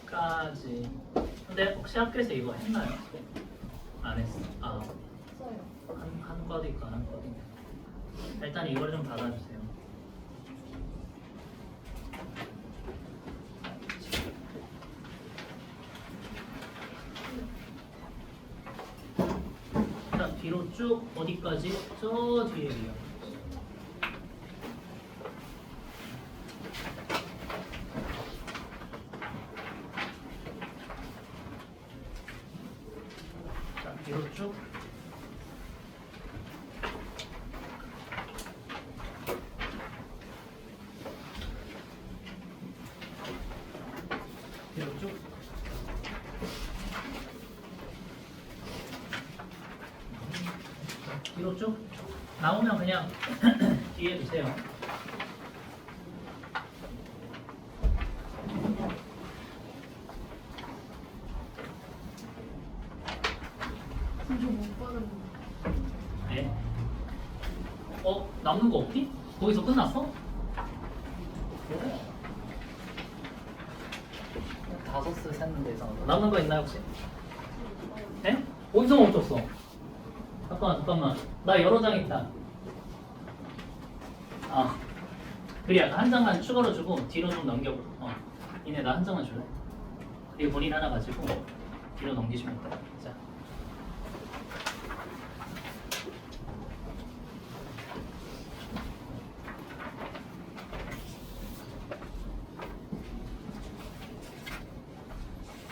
까지. 근데 혹시 학교에서 이거 했나요? 안 했어. 아, 써요. 한 과도 있고 안 과도 있네. 일단 이걸 좀 받아주세요. 자, 뒤로 쭉 어디까지? 저 뒤에요. 자, 뒤로 쭉. 뒤로 쭉. 뒤로 쭉. 나오면 그냥 뒤에 두세요. 좀못 받은 네. 남는 거 없니? 거기서 끝났어? 그래. 다섯을 샜는데 이상하다. 남는 거 있나요 혹시? 네? 어디서 멈췄어? 잠깐만. 나 여러 장 있다. 아, 그래 약간 한 장만 추가로 주고 뒤로 좀 넘겨. 이네 나 한 장만 줄래? 그리고 본인 하나 가지고 뒤로 넘기시면 돼. 자.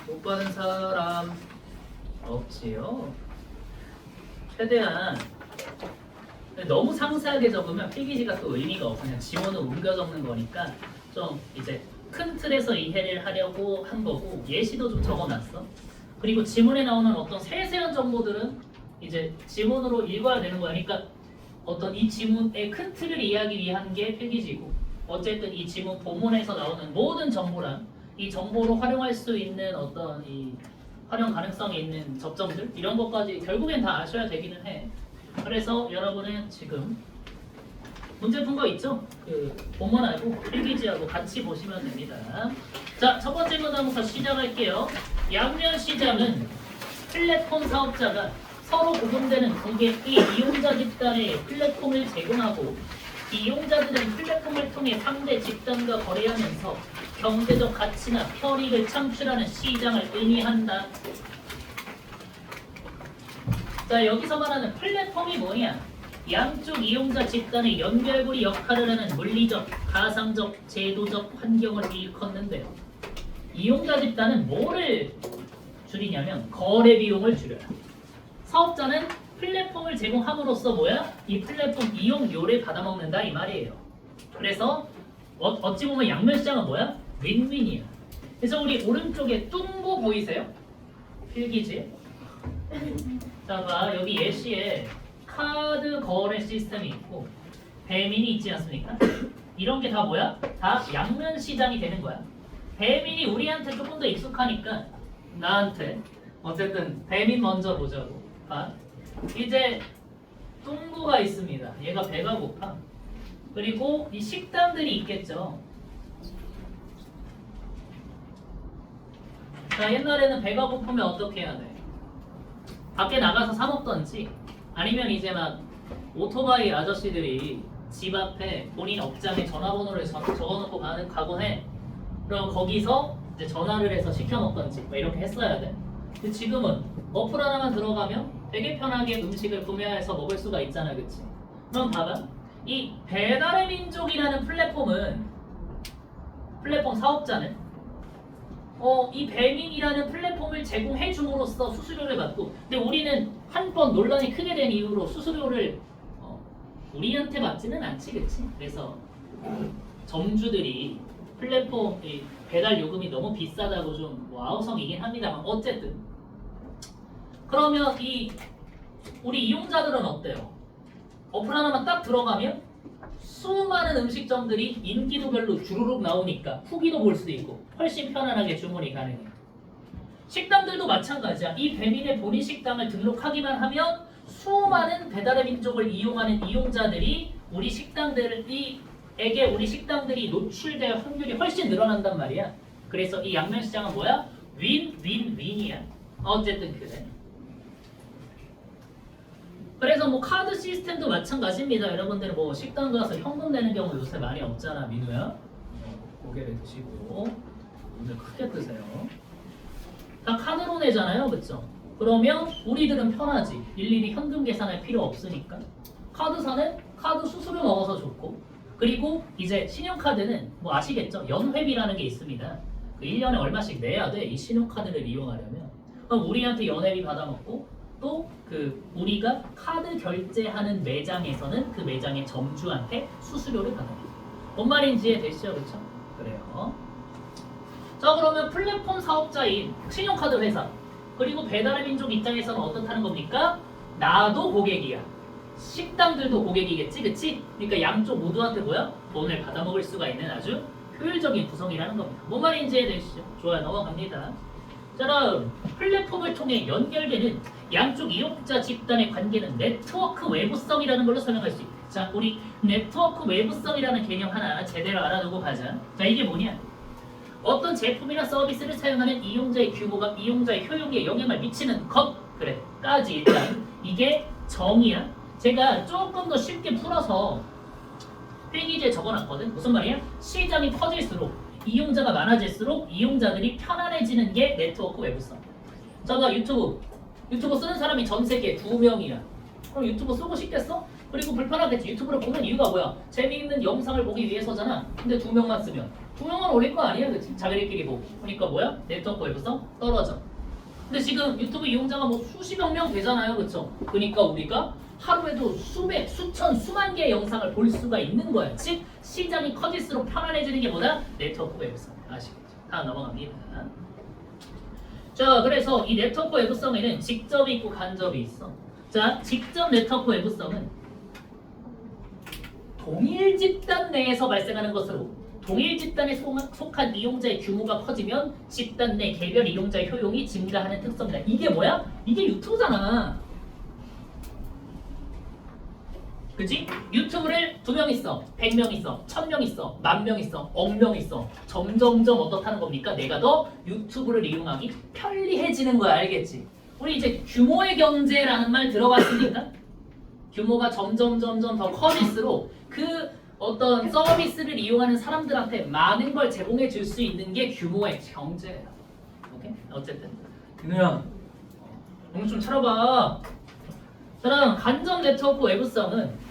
못 받은 사람 없지요? 최대한 너무 상세하게 적으면 필기지가 또 의미가 없어. 그냥 지원을 옮겨 적는 거니까 좀 이제 큰 틀에서 이해를 하려고 한 거고 예시도 좀 적어놨어. 그리고 지문에 나오는 어떤 세세한 정보들은 이제 지문으로 읽어야 되는 거야. 그러니까 어떤 이 지문의 큰 틀을 이해하기 위한 게 필기지고 어쨌든 이 지문 본문에서 나오는 모든 정보랑 이 정보로 활용할 수 있는 어떤 이 활용 가능성이 있는 접점들 이런 것까지 결국엔 다 아셔야 되기는 해. 그래서 여러분은 지금 문제 푼 거 있죠? 그 본문 알고 필기지하고 같이 보시면 됩니다. 자, 첫 번째 문항부터 시작할게요. 양면 시장은 플랫폼 사업자가 서로 구분되는 두 개의 이용자 집단에 플랫폼을 제공하고 이용자들은 플랫폼을 통해 상대 집단과 거래하면서 경제적 가치나 편익을 창출하는 시장을 의미한다. 자, 여기서 말하는 플랫폼이 뭐냐? 양쪽 이용자 집단의 연결고리 역할을 하는 물리적, 가상적, 제도적 환경을 일컫는데요. 이용자 집단은 뭐를 줄이냐면 거래 비용을 줄여요. 사업자는 플랫폼을 제공함으로써 뭐야? 이 플랫폼 이용료를 받아먹는다 이 말이에요. 그래서 어찌 보면 양면 시장은 뭐야? 윈윈이야. 그래서 우리 오른쪽에 뚱보 보이세요? 필기지? 자, 봐 여기 예시에 카드 거래 시스템이 있고 배민이 있지 않습니까? 이런 게 다 뭐야? 다 양면 시장이 되는 거야. 배민이 우리한테 조금 더 익숙하니까 나한테 어쨌든 배민 먼저 보자고. 봐. 이제 뚱보가 있습니다. 얘가 배가 고파. 그리고 이 식당들이 있겠죠. 자, 옛날에는 배가 고프면 어떻게 해야 돼? 밖에 나가서 사 먹던지 아니면 이제 막 오토바이 아저씨들이 집 앞에 본인 업장에 전화번호를 적어놓고 가곤 해. 그럼 거기서 이제 전화를 해서 시켜 먹던지 뭐 이렇게 했어야 돼. 근데 지금은 어플 하나만 들어가면 되게 편하게 음식을 구매해서 먹을 수가 있잖아, 그치? 그럼 봐봐. 이 배달의 민족이라는 플랫폼 사업자는 이 배민이라는 플랫폼을 제공해 줌으로써 수수료를 받고, 근데 우리는 한 번 논란이 크게 된 이후로 수수료를 우리한테 받지는 않지, 그치? 그래서 점주들이 플랫폼 배달 요금이 너무 비싸다고 좀 아우성이긴 합니다만, 어쨌든 그러면 우리 이용자들은 어때요? 어플 하나만 딱 들어가면 수많은 음식점들이 인기도별로 주르륵 나오니까 후기도 볼 수도 있고 훨씬 편안하게 주문이 가능해요. 식당들도 마찬가지야. 이 배민의 본인 식당을 등록하기만 하면 수많은 배달의 민족을 이용하는 이용자들이 우리 식당들이 노출될 확률이 훨씬 늘어난단 말이야. 그래서 이 양면시장은 뭐야? 윈윈윈이야. 어쨌든 그래. 그래서 뭐 카드 시스템도 마찬가지입니다. 여러분들 뭐 식당 가서 현금 내는 경우 요새 많이 없잖아, 민우야. 고개를 드시고 오늘 크게 드세요. 다 카드로 내잖아요, 그렇죠? 그러면 우리들은 편하지. 일일이 현금 계산할 필요 없으니까. 카드사는 카드 수수료 넣어서 좋고, 그리고 이제 신용카드는 뭐 아시겠죠? 연회비라는 게 있습니다. 그 1년에 얼마씩 내야 돼, 이 신용카드를 이용하려면. 그럼 우리한테 연회비 받아먹고, 또 우리가 카드 결제하는 매장에서는 그 매장의 점주한테 수수료를 받아먹고. 뭔 말인지 이해되시죠? 그렇죠? 그래요. 자, 그러면 플랫폼 사업자인 신용카드 회사 그리고 배달의 민족 입장에서는 어떻다는 겁니까? 나도 고객이야. 식당들도 고객이겠지, 그치? 그러니까 양쪽 모두한테 뭐야? 돈을 받아먹을 수가 있는 아주 효율적인 구성이라는 겁니다. 뭔 말인지 이해되시죠? 좋아요, 넘어갑니다. 자, 다음 플랫폼을 통해 연결되는 양쪽 이용자 집단의 관계는 네트워크 외부성이라는 걸로 설명할 수 있다. 자, 우리 네트워크 외부성이라는 개념 하나 제대로 알아두고 가자. 자, 이게 뭐냐? 어떤 제품이나 서비스를 사용하는 이용자의 규모가 이용자의 효용에 영향을 미치는 것, 그래, 까지 일단 이게 정의야. 제가 조금 더 쉽게 풀어서 필기지에 적어놨거든. 무슨 말이야? 시장이 커질수록 이용자가 많아질수록 이용자들이 편안해지는 게 네트워크 외부성. 자, 나 유튜브 쓰는 사람이 전 세계에 2명이야. 그럼 유튜브 쓰고 싶겠어? 그리고 불편하겠지. 유튜브를 보는 이유가 뭐야? 재미있는 영상을 보기 위해서잖아. 근데 2명만 쓰면 2명만 올릴 거 아니야, 그치? 자기들끼리 보고. 그러니까 뭐야? 네트워크 외부성 떨어져. 근데 지금 유튜브 이용자가 뭐 수십억 명 되잖아요, 그쵸? 그러니까 우리가 하루에도 수백, 수천, 수만 개의 영상을 볼 수가 있는 거야. 즉 시장이 커질수록 편안해지는 게 뭐다? 네트워크 외부성. 아시겠죠? 다음 넘어갑니다. 자, 그래서 이 네트워크 외부성에는 직접이 있고 간접이 있어. 자, 직접 네트워크 외부성은 동일 집단 내에서 발생하는 것으로, 동일 집단에 속한 이용자의 규모가 커지면 집단 내 개별 이용자의 효용이 증가하는 특성이다. 이게 뭐야? 이게 유튜브잖아. 그치? 유튜브를 2명 있어, 100명 있어, 1000명 있어, 10,000명 있어, 억명 있어. 점점점 어떻다는 겁니까? 내가 더 유튜브를 이용하기 편리해지는 거야, 알겠지? 우리 이제 규모의 경제라는 말 들어봤으니까 규모가 점점 더 커질수록 그 어떤 서비스를 이용하는 사람들한테 많은 걸 제공해 줄 수 있는 게 규모의 경제예요. 오케이? 어쨌든 민우야, 오늘 좀 차려봐. 그럼 간접 네트워크 외부성은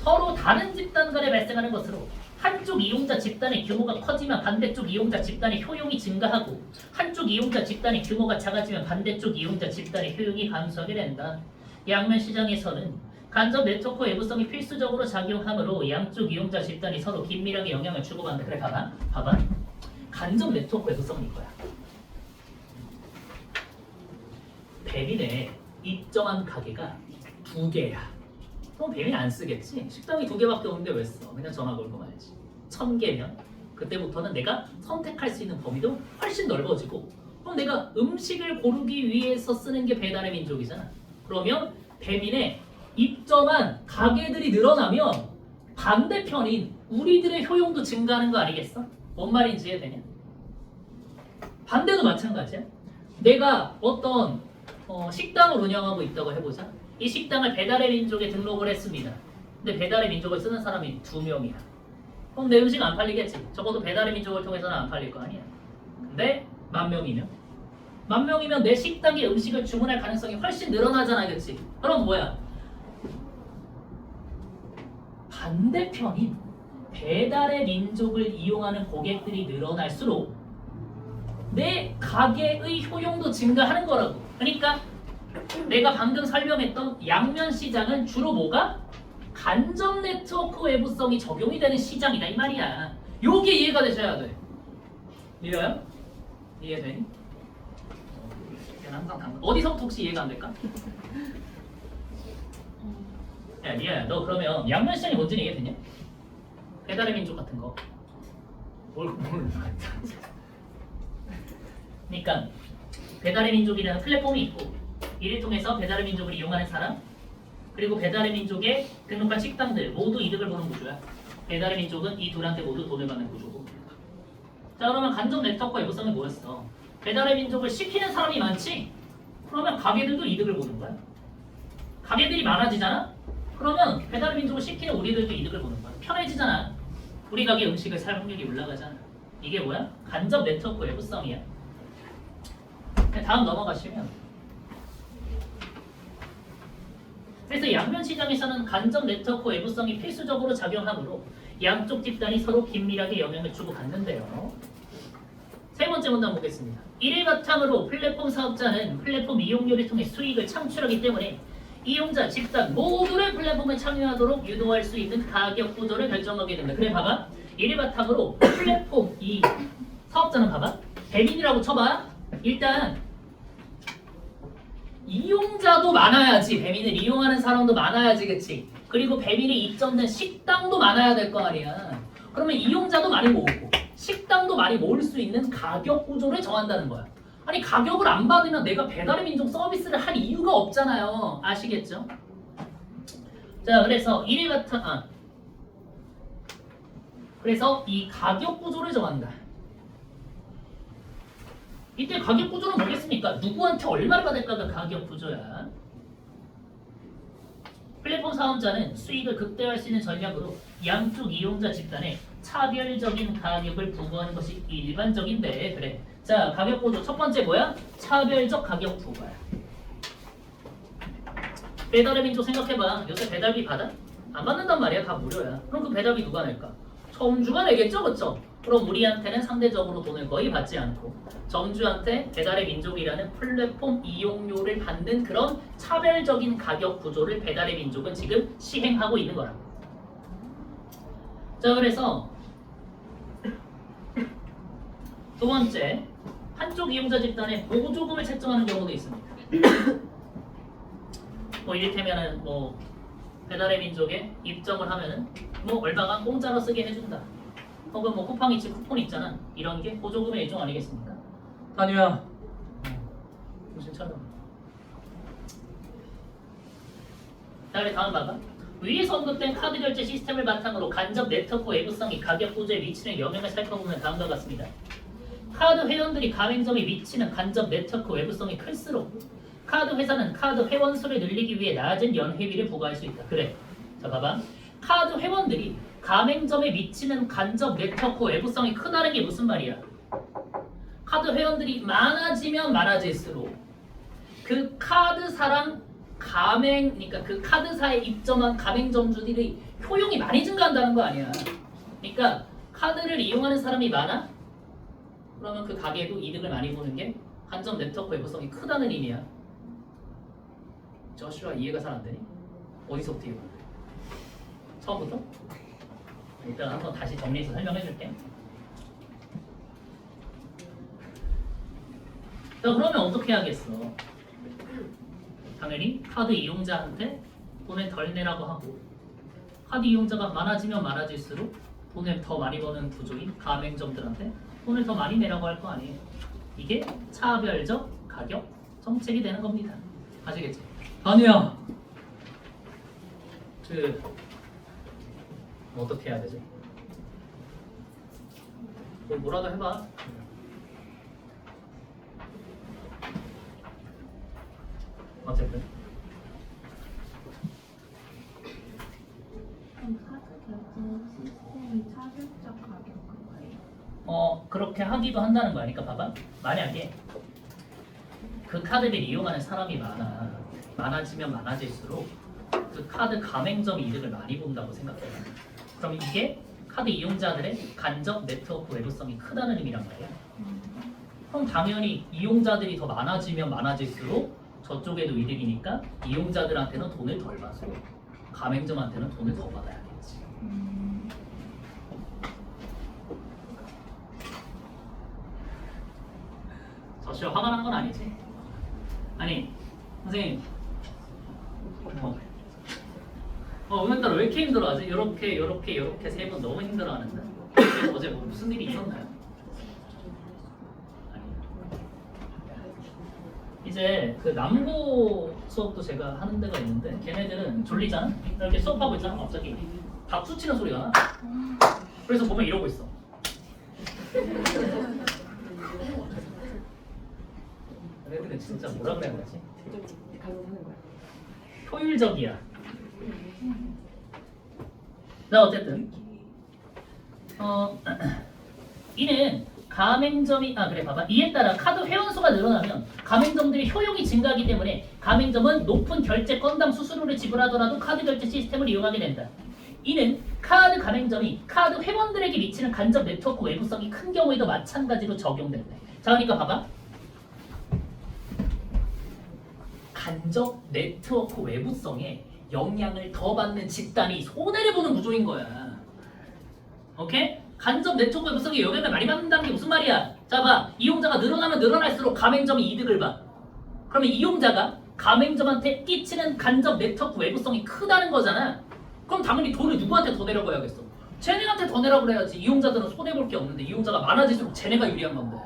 서로 다른 집단 간에 발생하는 것으로 한쪽 이용자 집단의 규모가 커지면 반대쪽 이용자 집단의 효용이 증가하고 한쪽 이용자 집단의 규모가 작아지면 반대쪽 이용자 집단의 효용이 감소하게 된다. 양면 시장에서는 간접 네트워크 외부성이 필수적으로 작용하므로 양쪽 이용자 집단이 서로 긴밀하게 영향을 주고받는다. 그래, 봐봐. 간접 네트워크 외부성인 거야. 배민에 입점한 가게가 2개야. 그럼 배민 안 쓰겠지? 식당이 2개밖에 없는데 왜 써? 그냥 전화 걸고 말지. 1000개면 그때부터는 내가 선택할 수 있는 범위도 훨씬 넓어지고, 그럼 내가 음식을 고르기 위해서 쓰는 게 배달의 민족이잖아. 그러면 배민에 입점한 가게들이 늘어나면 반대편인 우리들의 효용도 증가하는 거 아니겠어? 뭔 말인지 이해되냐? 반대도 마찬가지야. 내가 어떤 식당을 운영하고 있다고 해보자. 이 식당을 배달의 민족에 등록을 했습니다. 근데 배달의 민족을 쓰는 사람이 2명이야. 그럼 내 음식 안 팔리겠지. 적어도 배달의 민족을 통해서는 안 팔릴 거 아니야. 근데 10,000명이면 10,000명이면 내 식당에 음식을 주문할 가능성이 훨씬 늘어나잖아, 그치? 그럼 뭐야? 반대편인 배달의 민족을 이용하는 고객들이 늘어날수록 내 가게의 효용도 증가하는 거라고. 그러니까 내가 방금 설명했던 양면 시장은 주로 뭐가? 간접 네트워크 외부성이 적용이 되는 시장이다 이 말이야. 요게 이해가 되셔야 돼. 이해요? 이해되니? 항상 어디서부터 혹시 이해가 안 될까? 야 리아야, 너 그러면 양면 시장이 뭔지는 이해되냐? 배달의 민족 같은 거. 뭘 그러니까 배달의 민족이라는 플랫폼이 있고 이를 통해서 배달의 민족을 이용하는 사람 그리고 배달의 민족에 등록한 식당들 모두 이득을 보는 구조야. 배달의 민족은 이 둘한테 모두 돈을 받는 구조고. 자 그러면 간접 네트워크 외부성이 뭐였어? 배달의 민족을 시키는 사람이 많지? 그러면 가게들도 이득을 보는 거야. 가게들이 많아지잖아? 그러면 배달의 민족을 시키는 우리들도 이득을 보는 거야. 편해지잖아. 우리 가게 음식을 살 확률이 올라가잖아. 이게 뭐야? 간접 네트워크 외부성이야. 다음 넘어가시면 그래서 양면 시장에서는 간접 네트워크 외부성이 필수적으로 작용하므로 양쪽 집단이 서로 긴밀하게 영향을 주고받는데요. 세 번째 문단 보겠습니다. 이를 바탕으로 플랫폼 사업자는 플랫폼 이용료를 통해 수익을 창출하기 때문에 이용자, 집단 모두를 플랫폼에 참여하도록 유도할 수 있는 가격 구조를 결정하게 된다. 그래 봐봐. 이를 바탕으로 플랫폼 이 사업자는 봐봐. 배민이라고 쳐봐. 일단 이용자도 많아야지. 배민을 이용하는 사람도 많아야지, 그치? 그리고 배민이 입점된 식당도 많아야 될 거 아니야. 그러면 이용자도 많이 모으고 식당도 많이 모을 수 있는 가격 구조를 정한다는 거야. 아니 가격을 안 받으면 내가 배달의 민족 서비스를 할 이유가 없잖아요. 아시겠죠? 자 그래서 이를 바탕 그래서 이 가격 구조를 정한다. 이때 가격 구조는 뭐겠습니까? 누구한테 얼마를 받을까가 가격 구조야. 플랫폼 사업자는 수익을 극대화할 수 있는 전략으로 양쪽 이용자 집단에 차별적인 가격을 부과하는 것이 일반적인데 그래. 자 가격 구조 첫 번째 뭐야? 차별적 가격 부과야. 배달의 민족 생각해봐. 요새 배달비 받아? 안 받는단 말이야. 다 무료야. 그럼 그 배달비 누가 낼까? 점주가 내겠죠, 그쵸? 그럼 우리한테는 상대적으로 돈을 거의 받지 않고 점주한테 배달의 민족이라는 플랫폼 이용료를 받는 그런 차별적인 가격 구조를 배달의 민족은 지금 시행하고 있는 거라고. 자 그래서 두 번째, 한쪽 이용자 집단에 보조금을 책정하는 경우도 있습니다. 뭐 이를테면은 뭐 배달의 민족에 입점을 하면은 뭐 얼마간 공짜로 쓰게 해준다. 혹은 뭐 쿠팡이츠 쿠폰 있잖아. 이런 게 보조금의 일종 아니겠습니까? 다니야. 무슨 차려. 자, 그래 다음 봐봐. 위에서 언급된 카드 결제 시스템을 바탕으로 간접 네트워크 외부성이 가격 구조에 미치는 영향을 살펴보면 다음과 같습니다. 카드 회원들이 가맹점에 미치는 간접 네트워크 외부성이 클수록 카드 회사는 카드 회원 수를 늘리기 위해 낮은 연회비를 부과할 수 있다. 그래. 자 봐봐. 카드 회원들이 가맹점에 미치는 간접 네트워크 외부성이 크다는 게 무슨 말이야? 카드 회원들이 많아지면 많아질수록 그 카드사랑 그러니까 그 카드사에 입점한 가맹점주들이 효용이 많이 증가한다는 거 아니야. 그러니까 카드를 이용하는 사람이 많아? 그러면 그 가게도 이득을 많이 보는 게 간접 네트워크 외부성이 크다는 의미야. 저슈아 이해가 잘 안 되니? 어디서부터 이해가 안 돼? 처음부터? 일단 한번 다시 정리해서 설명해 줄게. 자 그러면 어떻게 하겠어? 당연히 카드 이용자한테 돈을 덜 내라고 하고 카드 이용자가 많아지면 많아질수록 돈을 더 많이 버는 구조인 가맹점들한테 돈을 더 많이 내라고 할 거 아니에요. 이게 차별적 가격 정책이 되는 겁니다. 아시겠지? 아니야. 어떻게 해야 되지? 뭐라도 해봐. 어쨌든 그럼 카드 결제 시스템이 차별적 가격인 거예요? 그렇게 하기도 한다는 거야. 그러니까 봐봐. 만약에 그 카드를 이용하는 사람이 많아지면 많아질수록 그 카드 가맹점 이득을 많이 본다고 생각해요. 그럼 이게 카드 이용자들의 간접 네트워크 외부성이 크다는 의미란 말이야. 그럼 당연히 이용자들이 더 많아지면 많아질수록 저쪽에도 이득이니까 이용자들한테는 돈을 덜 받고 가맹점한테는 돈을 더 받아야겠지. 저씨 화가 난 건 아니지? 아니 선생님 오늘따라 왜 이렇게 힘들어하지? 이렇게 세 번 너무 힘들어하는데 어제 뭐 무슨 일이 있었나요? 아니. 이제 그 남고 수업도 제가 하는 데가 있는데 걔네들은 졸리잖아? 이렇게 수업하고 있잖아 갑자기 박수 치는 소리가 나. 그래서 보면 이러고 있어. 얘네들은 진짜 뭐라 그래야 되지? 효율적이야. 자 어쨌든 이는 가맹점이 그래 봐봐 이에 따라 카드 회원수가 늘어나면 가맹점들의 효용이 증가하기 때문에 가맹점은 높은 결제 건당 수수료를 지불하더라도 카드 결제 시스템을 이용하게 된다. 이는 카드 가맹점이 카드 회원들에게 미치는 간접 네트워크 외부성이 큰 경우에도 마찬가지로 적용된다. 자 그러니까 봐봐 간접 네트워크 외부성에 영향을 더 받는 집단이 손해를 보는 구조인 거야. 오케이? 간접 네트워크 외부성에 영향을 많이 받는다는 게 무슨 말이야? 자 봐. 이용자가 늘어나면 늘어날수록 가맹점이 이득을 봐. 그러면 이용자가 가맹점한테 끼치는 간접 네트워크 외부성이 크다는 거잖아. 그럼 당연히 돈을 누구한테 더 내라고 해야겠어? 쟤네한테 더 내라고 그래야지. 이용자들은 손해볼 게 없는데 이용자가 많아질수록 쟤네가 유리한 건데.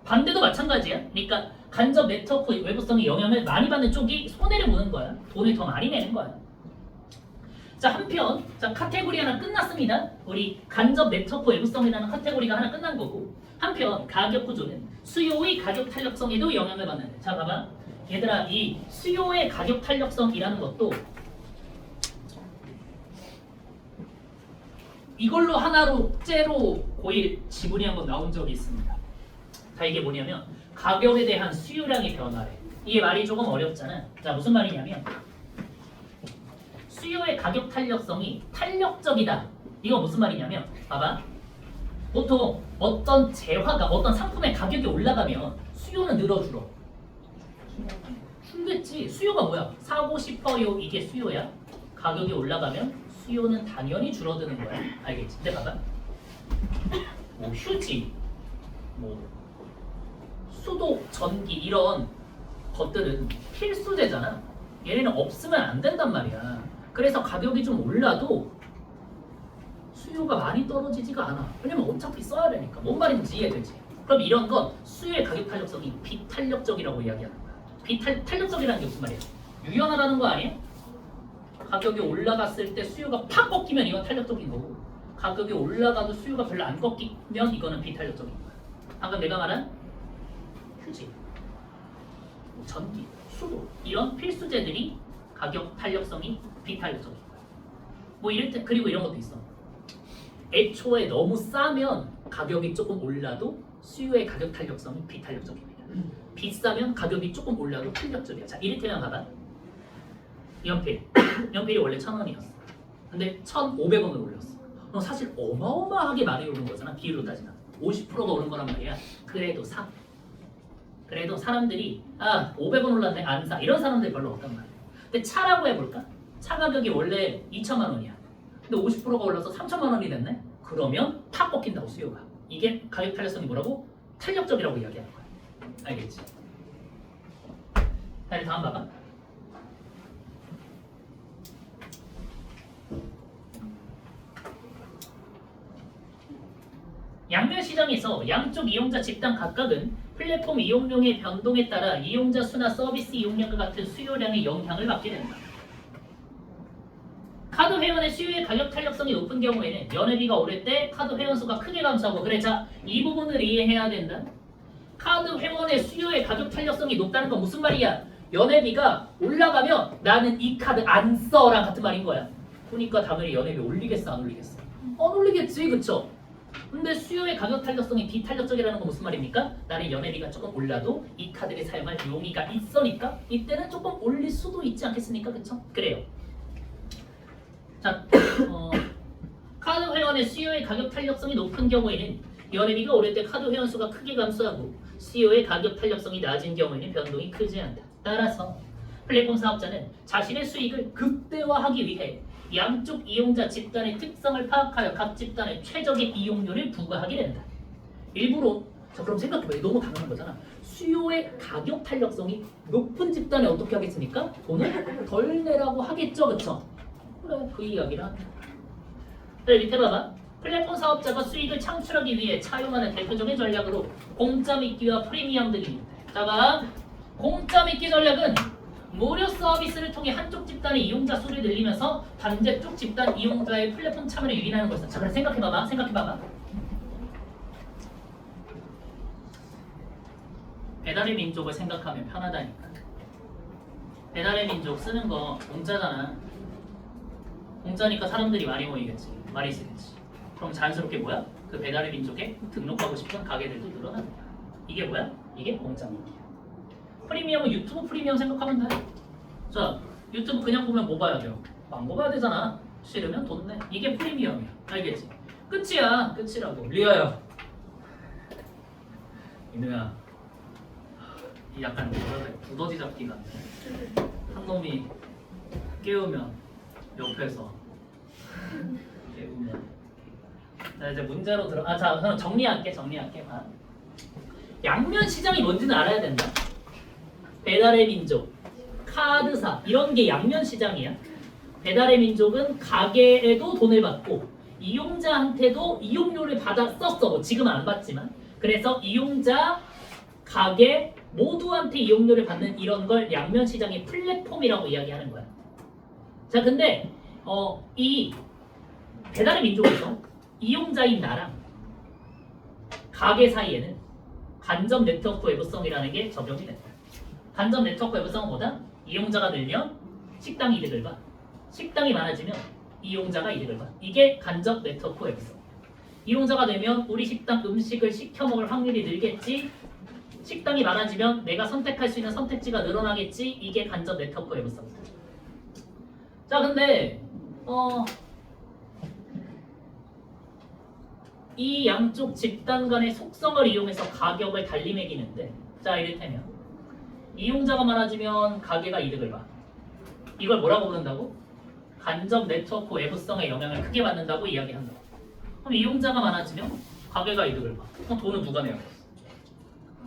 반대도 마찬가지야. 그러니까 간접 네트워크 외부성의 영향을 많이 받는 쪽이 손해를 보는 거야. 돈을 더 많이 내는 거야. 자 한편 자 카테고리 하나 끝났습니다. 우리 간접 네트워크 외부성이라는 카테고리가 하나 끝난 거고 한편 가격 구조는 수요의 가격 탄력성에도 영향을 받는다. 자 봐봐 얘들아 이 수요의 가격 탄력성이라는 것도 이걸로 하나로 째로 고1 지문이 한번 나온 적이 있습니다. 자 이게 뭐냐면 가격에 대한 수요량의 변화래. 이게 말이 조금 어렵잖아. 자 무슨 말이냐면 수요의 가격 탄력성이 탄력적이다. 이거 무슨 말이냐면 봐봐. 보통 어떤 재화가 어떤 상품의 가격이 올라가면 수요는 늘어줄어. 줄겠지. 수요가 뭐야? 사고 싶어요. 이게 수요야. 가격이 올라가면 수요는 당연히 줄어드는 거야. 알겠지? 근데 봐봐. 뭐 휴지, 뭐 수도, 전기 이런 것들은 필수제잖아. 얘네는 없으면 안 된단 말이야. 그래서 가격이 좀 올라도 수요가 많이 떨어지지가 않아. 왜냐면 어차피 써야 되니까. 뭔 말인지 이해되지? 그럼 이런 건 수요의 가격 탄력성이 비탄력적이라고 이야기하는 거야. 탄력적이라는 게 무슨 말이야? 유연하다는 거 아니야? 가격이 올라갔을 때 수요가 팍 꺾이면 이건 탄력적인 거고 가격이 올라가도 수요가 별로 안 꺾이면 이거는 비탄력적인 거야. 방금 내가 말한 휴지, 전기, 수도 이런 필수제들이 가격 탄력성이 비탄력적인 거야. 뭐 이럴 때 그리고 이런 것도 있어. 애초에 너무 싸면 가격이 조금 올라도 수요의 가격 탄력성이 비탄력적입니다. 비싸면 가격이 조금 올라도 탄력적이야. 자 이를테면 봐봐. 연필이 원래 1,000원이었어. 근데 1,500원을 올렸어. 그럼 사실 어마어마하게 많이 오른 거잖아. 비율로 따지면 50%가 오른 거란 말이야. 그래도 사. 그래도 사람들이 500원 올랐네 안 사. 이런 사람들이 별로 없단 말이야. 근데 차라고 해볼까? 차 가격이 원래 2천만 원이야. 근데 50%가 올라서 3천만 원이 됐네? 그러면 팍 꺾인다고 수요가. 이게 가격 탄력성이 뭐라고? 탄력적이라고 이야기하는 거야. 알겠지? 자, 다음 봐봐. 양면 시장에서 양쪽 이용자 집단 각각은 플랫폼 이용량의 변동에 따라 이용자 수나 서비스 이용량과 같은 수요량의 영향을 받게 된다. 카드 회원의 수요의 가격 탄력성이 높은 경우에는 연회비가 오를 때 카드 회원 수가 크게 감소하고 그래 자 이 부분을 이해해야 된다. 카드 회원의 수요의 가격 탄력성이 높다는 건 무슨 말이야? 연회비가 올라가면 나는 이 카드 안 써랑 같은 말인 거야. 그러니까 당연히 연회비 올리겠어 안 올리겠어? 안 올리겠지 그쵸? 근데 수요의 가격 탄력성이 비탄력적이라는 건 무슨 말입니까? 나는 연회비가 조금 올라도 이 카드를 사용할 용의가 있으니까 이때는 조금 올릴 수도 있지 않겠습니까? 그쵸? 그래요. 자, 카드 회원의 수요의 가격 탄력성이 높은 경우에는 연회비가 오를 때 카드 회원 수가 크게 감소하고 수요의 가격 탄력성이 낮은 경우에는 변동이 크지 않다. 따라서 플랫폼 사업자는 자신의 수익을 극대화하기 위해 양쪽 이용자 집단의 특성을 파악하여 각 집단의 최적의 이용료를 부과하게 된다. 일부러 자 그럼 생각해봐요. 너무 당연한 거잖아. 수요의 가격 탄력성이 높은 집단에 어떻게 하겠습니까? 돈을 덜 내라고 하겠죠, 그쵸? 그래, 그 이야기를 한다. 그래, 밑에 봐봐. 플랫폼 사업자가 수익을 창출하기 위해 차용하는 대표적인 전략으로 공짜 미끼와 프리미엄 등이 있다. 자가 공짜 미끼 전략은 무료 서비스를 통해 한쪽 집단의 이용자 수를 늘리면서 반대쪽 집단 이용자의 플랫폼 참여를 유인하는 것이다. 자, 그래 생각해봐봐. 배달의 민족을 생각하면 편하다니까. 배달의 민족 쓰는 거 공짜잖아. 공짜니까 사람들이 많이 모이겠지. 많이 쓰겠지. 그럼 자연스럽게 뭐야? 그 배달의 민족에 등록하고 싶은 가게들도 늘어나는 거야. 이게 뭐야? 이게 공짜 미끼야. 프리미엄은 유튜브 프리미엄 생각하면 돼. 자, 유튜브 그냥 보면 뭐 봐야 돼요? 광고 봐야 되잖아. 싫으면 돈 내. 이게 프리미엄이야. 알겠지? 끝이야. 끝이라고. 리아야. 이누야. 이 약간 두더지 잡기 같네. 한 놈이 깨우면 옆에서 깨우면. 자, 이제 문제로 들어. 자, 그럼 정리할게. 양면 시장이 뭔지는 알아야 된다. 배달의 민족, 카드사 이런 게 양면 시장이야. 배달의 민족은 가게에도 돈을 받고 이용자한테도 이용료를 받아 썼어. 지금은 안 받지만. 그래서 이용자, 가게 모두한테 이용료를 받는 이런 걸 양면 시장의 플랫폼이라고 이야기하는 거야. 자, 근데 이 배달의 민족에서 이용자인 나랑 가게 사이에는 간접 네트워크 외부성이라는 게 적용이 된다. 간접 네트워크 외부성은 뭐다? 이용자가 늘면 식당이 이득을 봐. 식당이 많아지면 이용자가 이득을 봐. 이게 간접 네트워크 외부성. 이용자가 늘면 우리 식당 음식을 시켜 먹을 확률이 늘겠지. 식당이 많아지면 내가 선택할 수 있는 선택지가 늘어나겠지. 이게 간접 네트워크 외부성이다. 자, 근데 이 양쪽 집단 간의 속성을 이용해서 가격을 달리 매기는데, 자, 이를테면 이용자가 많아지면 가게가 이득을 봐. 이걸 뭐라고 부른다고? 간접 네트워크 외부성의 영향을 크게 받는다고 이야기한다고. 그럼 이용자가 많아지면 가게가 이득을 봐. 그럼 돈은 누가 내야 돼?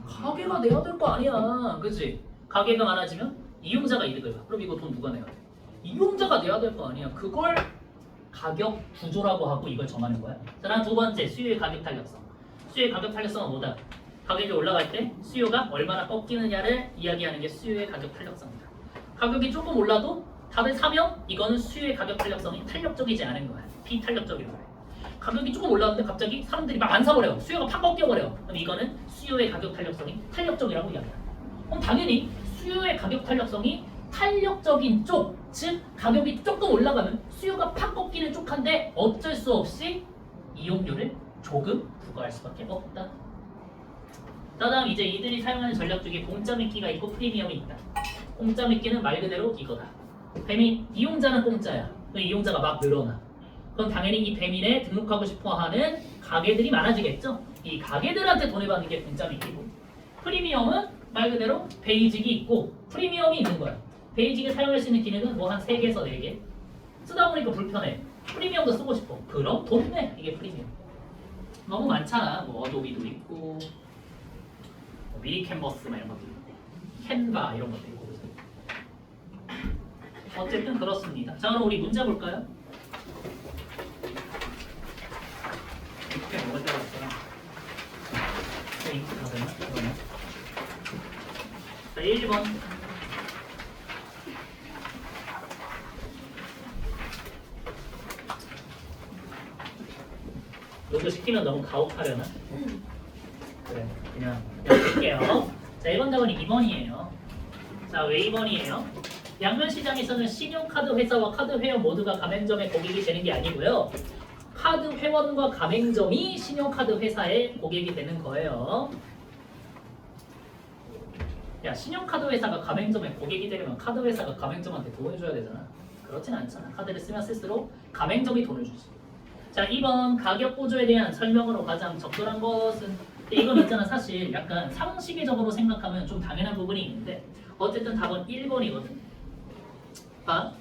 가게가 내야 될 거 아니야. 그치? 가게가 많아지면 이용자가 이득을 봐. 그럼 이거 돈 누가 내야 돼? 이용자가 내야 될 거 아니야. 그걸 가격 구조라고 하고 이걸 정하는 거야. 자, 두 번째, 수요의 가격 탄력성. 수요의 가격 탄력성은 뭐다? 가격이 올라갈 때 수요가 얼마나 꺾이느냐를 이야기하는 게 수요의 가격 탄력성이다. 가격이 조금 올라도 다들 사면 이거는 수요의 가격 탄력성이 탄력적이지 않은 거야. 비탄력적이라고 해. 가격이 조금 올랐는데 갑자기 사람들이 막 안 사버려. 수요가 팍 꺾여버려. 그럼 이거는 수요의 가격 탄력성이 탄력적이라고 이야기해. 그럼 당연히 수요의 가격 탄력성이 탄력적인 쪽, 즉 가격이 조금 올라가면 수요가 팍 꺾이는 쪽한데 어쩔 수 없이 이용료를 조금 부과할 수밖에 없다. 다음 이제 이들이 사용하는 전략 중에 공짜 미끼가 있고 프리미엄이 있다. 공짜 미끼는 말 그대로 이거다. 배민 이용자는 공짜야. 이용자가 막 늘어나. 그럼 당연히 이 배민에 등록하고 싶어하는 가게들이 많아지겠죠. 이 가게들한테 돈을 받는 게 공짜 미끼고, 프리미엄은 말 그대로 베이직이 있고 프리미엄이 있는 거야. 베이직을 사용할 수 있는 기능은 뭐 한 3개에서 4개. 쓰다 보니까 불편해. 프리미엄도 쓰고 싶어. 그럼 돈 내. 이게 프리미엄. 너무 많잖아. 뭐 어도비도 있고, 뭐 미리 캔버스 막 이런 것도 있고, 캔바 이런 것도 있고. 어쨌든 그렇습니다. 자, 그럼 우리 문제 볼까요? 이렇게 뭐가 들어갔어요? 잉크 다 되나? 그러면. 자, 1번. 요거 시키면 너무 가혹하려나? 그래, 그냥 쓸게요. 자, 1번 답은 2번이에요. 자, 왜 2번이에요? 양면 시장에서는 신용카드 회사와 카드 회원 모두가 가맹점의 고객이 되는 게 아니고요. 신용카드 회원과 가맹점이 신용카드 회사의 고객이 되는 거예요. 야, 신용카드 회사가 가맹점의 고객이 되려면 카드 회사가 가맹점한테 돈을 줘야 되잖아. 그렇진 않잖아. 카드를 쓰면 쓸수록 가맹점이 돈을 주지. 자, 2번 가격 보조에 대한 설명으로 가장 적절한 것은 이건 있잖아. 사실 약간 상식적으로 생각하면 좀 당연한 부분이 있는데 어쨌든 답은 1번이거든. 봐.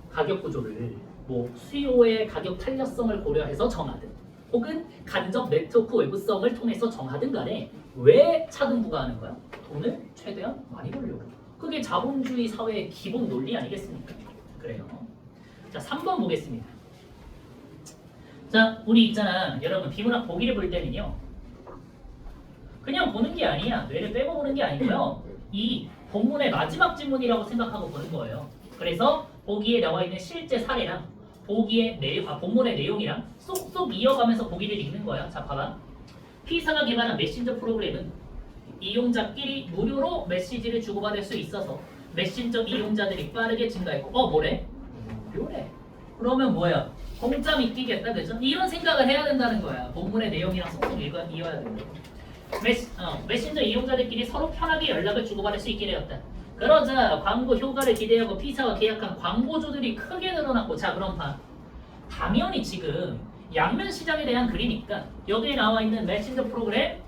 가격 구조를 뭐 수요의 가격 탄력성을 고려해서 정하든 혹은 간접 네트워크 외부성을 통해서 정하든 간에 왜 차등부가 하는 거야? 돈을 최대한 많이 벌려고. 그게 자본주의 사회의 기본 논리 아니겠습니까? 그래요. 자, 3번 보겠습니다. 자, 우리 있잖아. 여러분 비문학 보기를 볼 때는요. 그냥 보는 게 아니야. 뇌를 빼고 보는 게 아니고요. 이 본문의 마지막 질문이라고 생각하고 보는 거예요. 그래서 보기에 나와 있는 실제 사례랑 보기의 내용, 본문의 내용이랑 쏙쏙 이어가면서 보기를 읽는 거야. 자, 봐봐. P사가 개발한 메신저 프로그램은 이용자끼리 무료로 메시지를 주고받을 수 있어서 메신저 이용자들이 빠르게 증가했고, 뭐래? 무료래. 그러면 뭐야? 공짜미 끼겠다, 그죠? 이런 생각을 해야 된다는 거야. 본문의 내용이랑 쏙쏙 이어야 된다. 메신저 이용자들끼리 서로 편하게 연락을 주고받을 수 있게 되었다. 그러자 광고 효과를 기대하고 P사와 계약한 광고주들이 크게 늘어났고, 자, 그럼 봐. 당연히 지금 양면 시장에 대한 글이니까 여기에 나와 있는 메신저 프로그램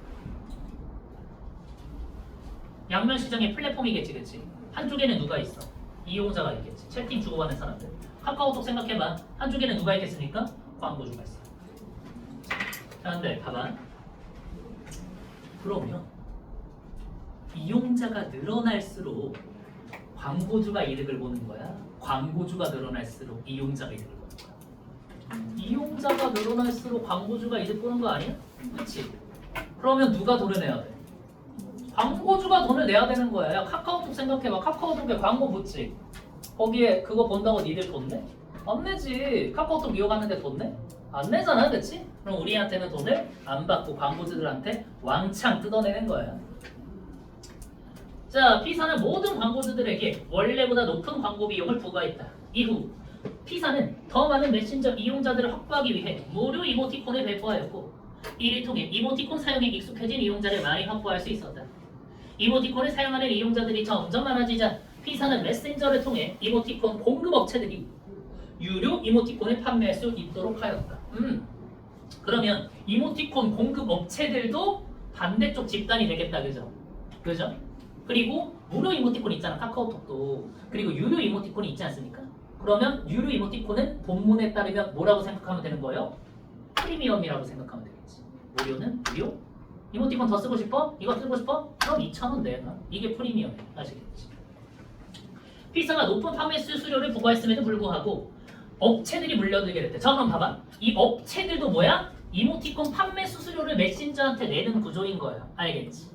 양면 시장의 플랫폼이겠지, 그치? 한쪽에는 누가 있어? 이용자가 있겠지. 채팅 주고받는 사람들. 카카오톡 생각해봐. 한쪽에는 누가 있겠습니까? 광고주가 있어. 자, 근데 봐봐. 그러면 이용자가 늘어날수록 광고주가 이득을 보는 거야? 광고주가 늘어날수록 이용자가 이득을 보는 거야? 이용자가 늘어날수록 광고주가 이득 보는 거 아니야? 그치? 그러면 누가 돈을 내야 돼? 광고주가 돈을 내야 되는 거야. 야, 카카오톡 생각해봐. 카카오톡에 광고 붙지? 거기에 그거 본다고 니들 돈 내? 안 내지. 카카오톡 이용하는데 돈 내? 안 내잖아, 그치? 그럼 우리한테는 돈을 안 받고 광고주들한테 왕창 뜯어내는 거야. 자, P사는 모든 광고주들에게 원래보다 높은 광고 비용을 부과했다. 이후 P사는 더 많은 메신저 이용자들을 확보하기 위해 무료 이모티콘을 배포하였고, 이를 통해 이모티콘 사용에 익숙해진 이용자를 많이 확보할 수 있었다. 이모티콘을 사용하는 이용자들이 점점 많아지자 P사는 메신저를 통해 이모티콘 공급업체들이 유료 이모티콘을 판매할 수 있도록 하였다. 그러면 이모티콘 공급업체들도 반대쪽 집단이 되겠다, 그죠? 그죠? 그리고 무료 이모티콘 있잖아, 카카오톡도. 그리고 유료 이모티콘이 있지 않습니까? 그러면 유료 이모티콘은 본문에 따르면 뭐라고 생각하면 되는 거예요? 프리미엄이라고 생각하면 되겠지. 무료는 무료? 이모티콘 더 쓰고 싶어? 이거 쓰고 싶어? 그럼 2,000원 내놔. 이게 프리미엄이야. 아시겠지? P사가 높은 판매 수수료를 부과했음에도 불구하고 업체들이 물려들게 됐대. 자, 그럼 봐봐. 이 업체들도 뭐야? 이모티콘 판매 수수료를 메신저한테 내는 구조인 거예요. 알겠지?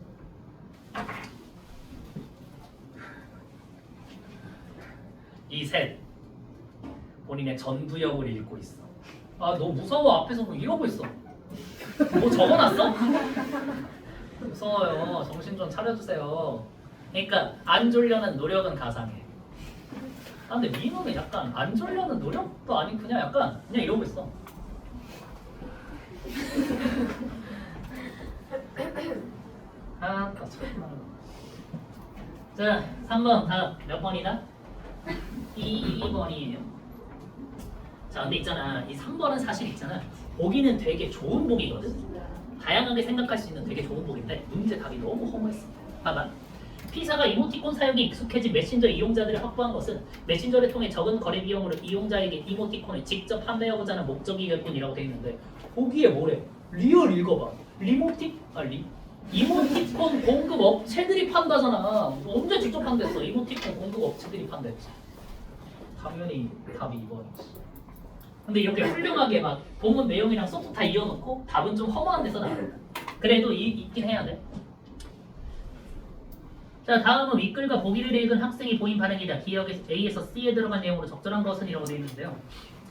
이 셋 본인의 전두엽을 읽고 있어. 아, 너 무서워. 앞에서 뭐 이러고 있어. 뭐 적어놨어? 무서워요. 정신 좀 차려주세요. 그러니까 안 졸려는 노력은 가상해. 아, 근데 민호는 약간 안 졸려는 노력도 아니 그냥 약간 그냥 이러고 있어. 아, 다 참나. 자, 3번 답 몇 번이다? 2번이에요. 자, 근데 있잖아. 이 3번은 사실 있잖아. 보기는 되게 좋은 보기거든. 다양하게 생각할 수 있는 되게 좋은 보기인데 문제 답이 너무 허무했어. 봐봐. P사가 이모티콘 사용에 익숙해진 메신저 이용자들을 확보한 것은 메신저를 통해 적은 거래 비용으로 이용자에게 이모티콘을 직접 판매하고자 하는 목적이길 뿐이라고 되어 있는데 거기에 뭐래? 리얼 읽어봐. 이모티콘 공급 업체들이 판다잖아. 언제 직접 판댔어? 이모티콘 공급 업체들이 판댔지. 당연히 답이 2번이지. 근데 이렇게 훌륭하게 막 본문 내용이랑 쏙쏙 다 이어놓고 답은 좀 허무한 데서 나와. 그래도 있긴 해야 돼. 자, 다음은 윗글과 보기를 읽은 학생이 보인 반응이다. 기억에 A에서 C에 들어간 내용으로 적절한 것은 이라고 되어 있는데요.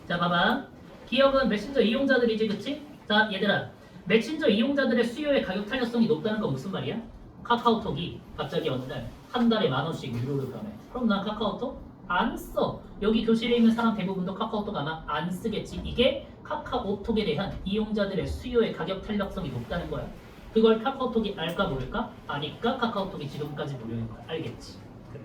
자, 봐봐. 기억은 메신저 이용자들이지, 그치? 자, 얘들아. 메신저 이용자들의 수요의 가격 탄력성이 높다는 건 무슨 말이야? 카카오톡이 갑자기 어느 날 한 달에 10,000원씩 유료로 변해. 그럼 난 카카오톡 안 써. 여기 교실에 있는 사람 대부분도 카카오톡 아마 안 쓰겠지. 이게 카카오톡에 대한 이용자들의 수요의 가격 탄력성이 높다는 거야. 그걸 카카오톡이 알까 모를까? 아니까 카카오톡이 지금까지 무료인 거야. 알겠지? 그래.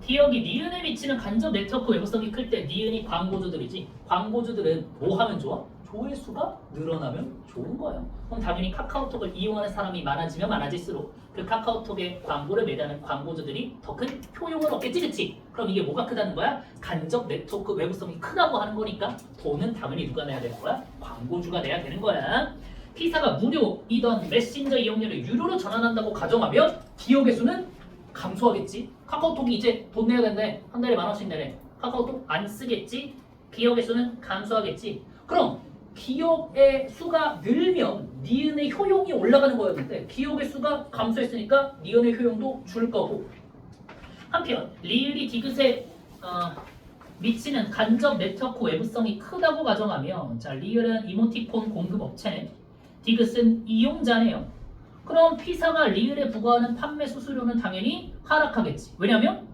기억이 니은에 미치는 간접 네트워크 외부성이 클 때 니은이 광고주들이지. 광고주들은 뭐 하면 좋아? 조회수가 늘어나면 좋은 거예요. 그럼 당연히 카카오톡을 이용하는 사람이 많아지면 많아질수록 그 카카오톡에 광고를 매다는 광고주들이 더 큰 효용을 얻겠지, 그치? 그럼 이게 뭐가 크다는 거야? 간접 네트워크 외부성이 크다고 하는 거니까 돈은 당연히 누가 내야 되는 거야? 광고주가 내야 되는 거야. P사가 무료이던 메신저 이용료를 유료로 전환한다고 가정하면 기억의 수는 감소하겠지. 카카오톡이 이제 돈 내야 된대. 한 달에 10,000원씩 내래. 카카오톡 안 쓰겠지. 기억의 수는 감소하겠지. 그럼 기억의 수가 늘면 니은의 효용이 올라가는 거였는데 기억의 수가 감소했으니까 니은의 효용도 줄 거고. 한편 리을이 디귿에 미치는 간접 네트워크 외부성이 크다고 가정하면 자 리을은 이모티콘 공급 업체네. 디귿은 이용자네요. 그럼 P사가 리을에 부과하는 판매 수수료는 당연히 하락하겠지. 왜냐하면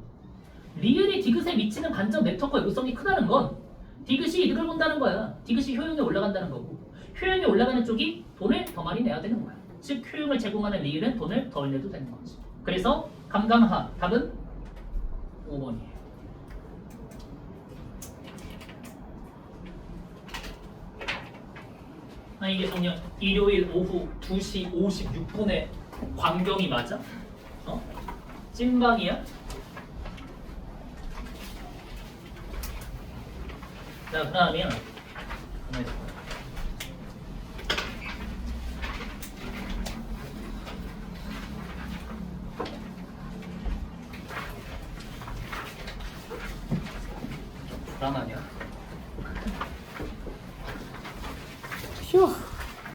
리을이 디귿에 미치는 간접 네트워크 외부성이 크다는 건 디귿이 이득을 본다는 거야. 디귿이 효용이 올라간다는 거고 효용이 올라가는 쪽이 돈을 더 많이 내야 되는 거야. 즉 효용을 제공하는 리을은 돈을 덜 내도 되는 거지. 그래서 감감하 답은 5번이에요. 이게 그냥 일요일 오후 2시 56분에 광경이 맞아? 찐방이야? 자, 그러면 불안하냐?